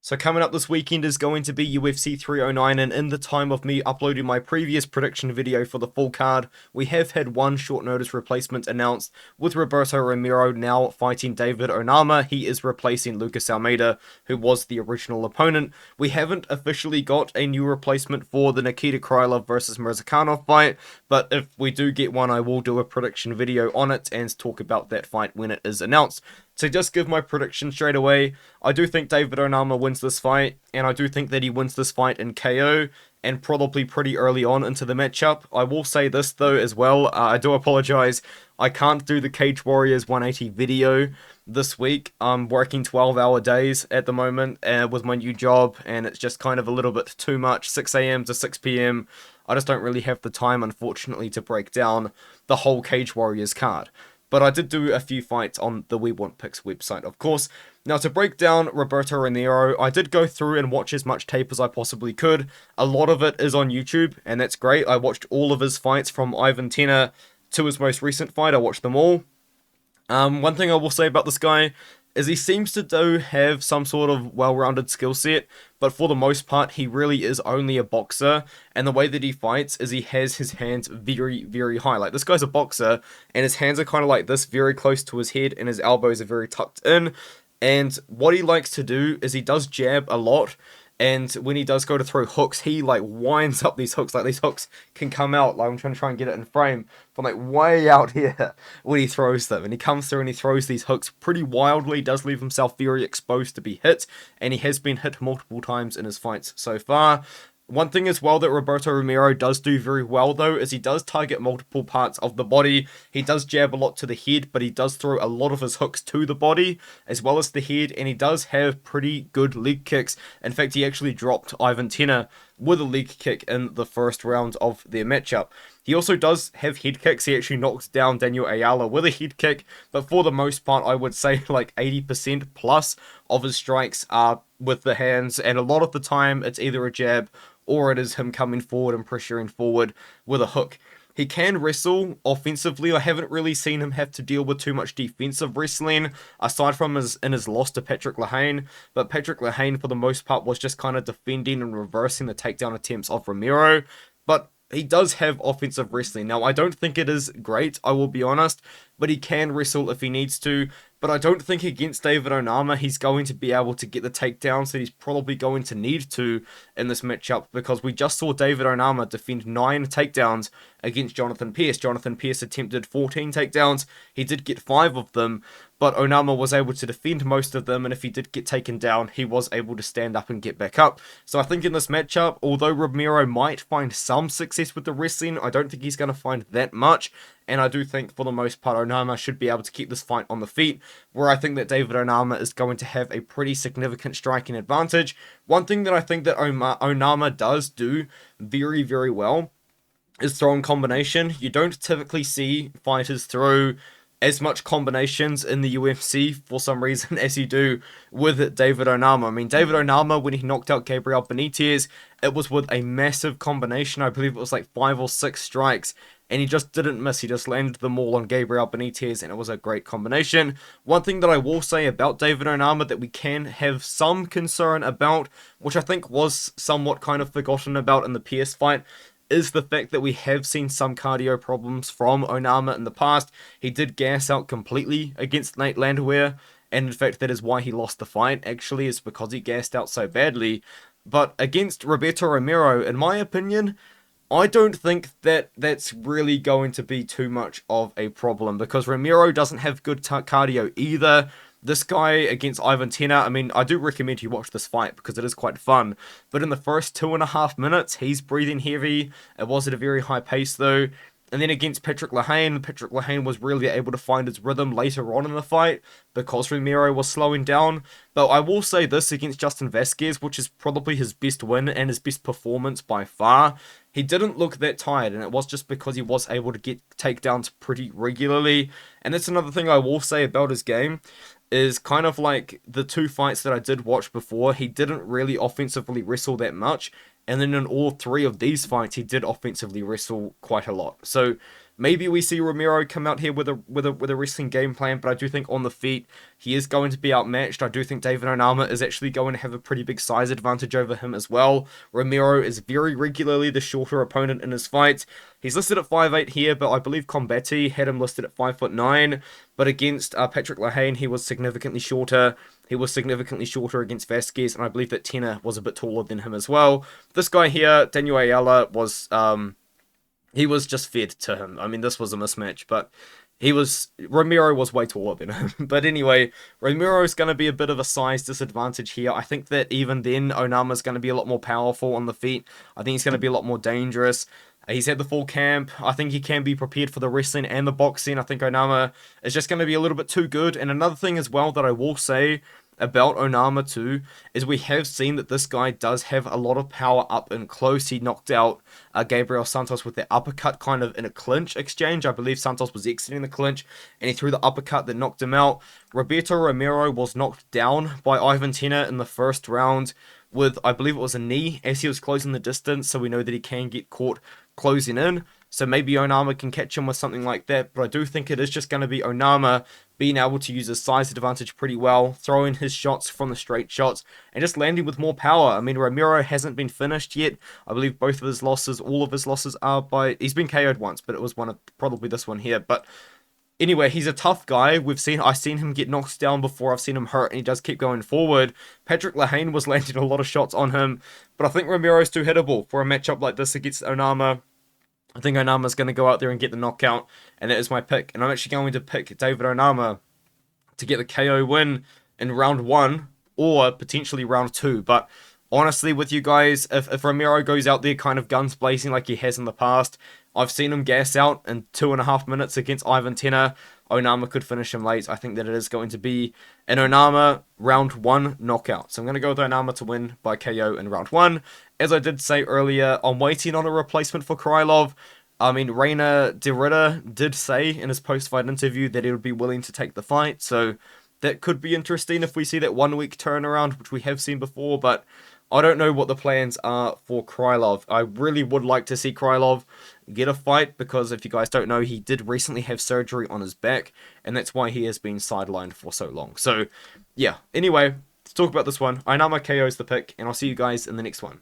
So coming up this weekend is going to be UFC 309, and in the time of me uploading my previous prediction video for the full card, we have had one short notice replacement announced, with Roberto Romero now fighting David Onama. He is replacing Lucas Almeida, who was the original opponent. We haven't officially got a new replacement for the Nikita Krylov versus Mirzakhanov fight, but if we do get one, I will do a prediction video on it and talk about that fight when it is announced. To just give my prediction straight away, I do think David Onama wins this fight, and I do think that he wins this fight in KO, and probably pretty early on into the matchup. I will say this though as well, I do apologize, I can't do the Cage Warriors 180 video this week. I'm working 12-hour days at the moment with my new job, and it's just kind of a little bit too much, 6 a.m. to 6 p.m. I just don't really have the time, unfortunately, to break down the whole Cage Warriors card. But I did do a few fights on the We Want Picks website, of course. Now, to break down Roberto Romero, I did go through and watch as much tape as I possibly could. A lot of it is on YouTube, and that's great. I watched all of his fights from Ivan Tena to his most recent fight. I watched them all. One thing I will say about this guy is he seems to have some sort of well-rounded skill set, but for the most part, he really is only a boxer, and the way that he fights is he has his hands very, very high. Like, this guy's a boxer, and his hands are kind of like this, very close to his head, and his elbows are very tucked in, and what he likes to do is he does jab a lot, and when he does go to throw hooks, he like winds up these hooks. Like, these hooks can come out, like I'm trying to get it in frame, from like way out here when he throws them. And he comes through and he throws these hooks pretty wildly, does leave himself very exposed to be hit, and he has been hit multiple times in his fights so far. One thing as well that Roberto Romero does do very well though is he does target multiple parts of the body. He does jab a lot to the head, but he does throw a lot of his hooks to the body as well as the head, and he does have pretty good leg kicks. In fact, he actually dropped Ivan Tena with a leg kick in the first round of their matchup. He also does have head kicks. He actually knocked down Daniel Ayala with a head kick, but for the most part, I would say like 80% plus of his strikes are with the hands, and a lot of the time it's either a jab or it is him coming forward and pressuring forward with a hook. He can wrestle offensively. I haven't really seen him have to deal with too much defensive wrestling, aside from his loss to Patrick Lehane. But Patrick Lehane, for the most part, was just kind of defending and reversing the takedown attempts of Romero. But he does have offensive wrestling. Now, I don't think it is great, I will be honest, but he can wrestle if he needs to. But I don't think against David Onama he's going to be able to get the takedowns that he's probably going to need to in this matchup, because we just saw David Onama defend 9 takedowns against Jonathan Pearce. Jonathan Pearce attempted 14 takedowns. He did get 5 of them, but Onama was able to defend most of them, and if he did get taken down, he was able to stand up and get back up. So I think in this matchup, although Romero might find some success with the wrestling, I don't think he's going to find that much. And I do think, for the most part, Onama should be able to keep this fight on the feet, where I think that David Onama is going to have a pretty significant striking advantage. One thing that I think that Onama does do very, very well is throwing combination. You don't typically see fighters throw as much combinations in the UFC for some reason as you do with David Onama. I mean, David Onama, when he knocked out Gabriel Benitez, it was with a massive combination. I believe it was like 5 or 6 strikes, and he just didn't miss. He just landed them all on Gabriel Benitez, and it was a great combination. One thing that I will say about David Onama that we can have some concern about, which I think was somewhat kind of forgotten about in the Pearce fight, is the fact that we have seen some cardio problems from Onama in the past. He did gas out completely against Nate Landwehr, and in fact that is why he lost the fight, actually, is because he gassed out so badly. But against Roberto Romero, in my opinion, I don't think that that's really going to be too much of a problem, because Romero doesn't have good cardio either. This guy against Ivan Tena, I mean, I do recommend you watch this fight because it is quite fun. But in the first 2.5 minutes, he's breathing heavy. It was at a very high pace though. And then against Patrick Lehane was really able to find his rhythm later on in the fight because Romero was slowing down. But I will say this against Justin Vasquez, which is probably his best win and his best performance by far. He didn't look that tired, and it was just because he was able to get takedowns pretty regularly. And that's another thing I will say about his game, is kind of like the 2 fights that I did watch before, he didn't really offensively wrestle that much. And then in all 3 of these fights, he did offensively wrestle quite a lot. So Maybe we see Romero come out here with a wrestling game plan, but I do think on the feet he is going to be outmatched. I do think David Onama is actually going to have a pretty big size advantage over him as well. Romero is very regularly the shorter opponent in his fights. He's listed at 5'8" here, but I believe Combati had him listed at 5'9". But against Patrick Lehane, he was significantly shorter. He was significantly shorter against Vasquez, and I believe that Tenna was a bit taller than him as well. This guy here, Daniel Ayala, was he was just fed to him. I mean, this was a mismatch, but Romero was way taller than him. But anyway, Romero's going to be a bit of a size disadvantage here. I think that even then, Onama's going to be a lot more powerful on the feet. I think he's going to be a lot more dangerous. He's had the full camp. I think he can be prepared for the wrestling and the boxing. I think Onama is just going to be a little bit too good. And another thing as well that I will say about Onama too is we have seen that this guy does have a lot of power up and close. He knocked out Gabriel Santos with that uppercut kind of in a clinch exchange. I believe Santos was exiting the clinch and he threw the uppercut that knocked him out. Roberto Romero was knocked down by Ivan Tenna in the first round with, I believe it was a knee as he was closing the distance, so we know that he can get caught closing in. So maybe Onama can catch him with something like that, but I do think it is just going to be Onama being able to use his size advantage pretty well, throwing his shots from the straight shots, and just landing with more power. I mean, Romero hasn't been finished yet. I believe both of his losses, all of his losses are by... He's been KO'd once, but it was one of probably this one here. But anyway, he's a tough guy. I've seen him get knocked down before. I've seen him hurt, and he does keep going forward. Patrick Lehane was landing a lot of shots on him, but I think Romero's too hittable for a matchup like this against Onama. I think Onama's going to go out there and get the knockout, and that is my pick. And I'm actually going to pick David Onama to get the KO win in round 1 or potentially round 2. But honestly, with you guys, if Romero goes out there kind of guns blazing like he has in the past, I've seen him gas out in 2.5 minutes against Ivan Tenna. Onama could finish him late. I think that it is going to be an Onama round 1 knockout. So I'm going to go with Onama to win by KO in round 1. As I did say earlier, I'm waiting on a replacement for Krylov. I mean, Reina Derrida did say in his post-fight interview that he would be willing to take the fight. So that could be interesting if we see that 1-week turnaround, which we have seen before. But I don't know what the plans are for Krylov. I really would like to see Krylov get a fight, because if you guys don't know, he did recently have surgery on his back, and that's why he has been sidelined for so long. So, yeah. Anyway, let's talk about this one. Onama KO's the pick, and I'll see you guys in the next one.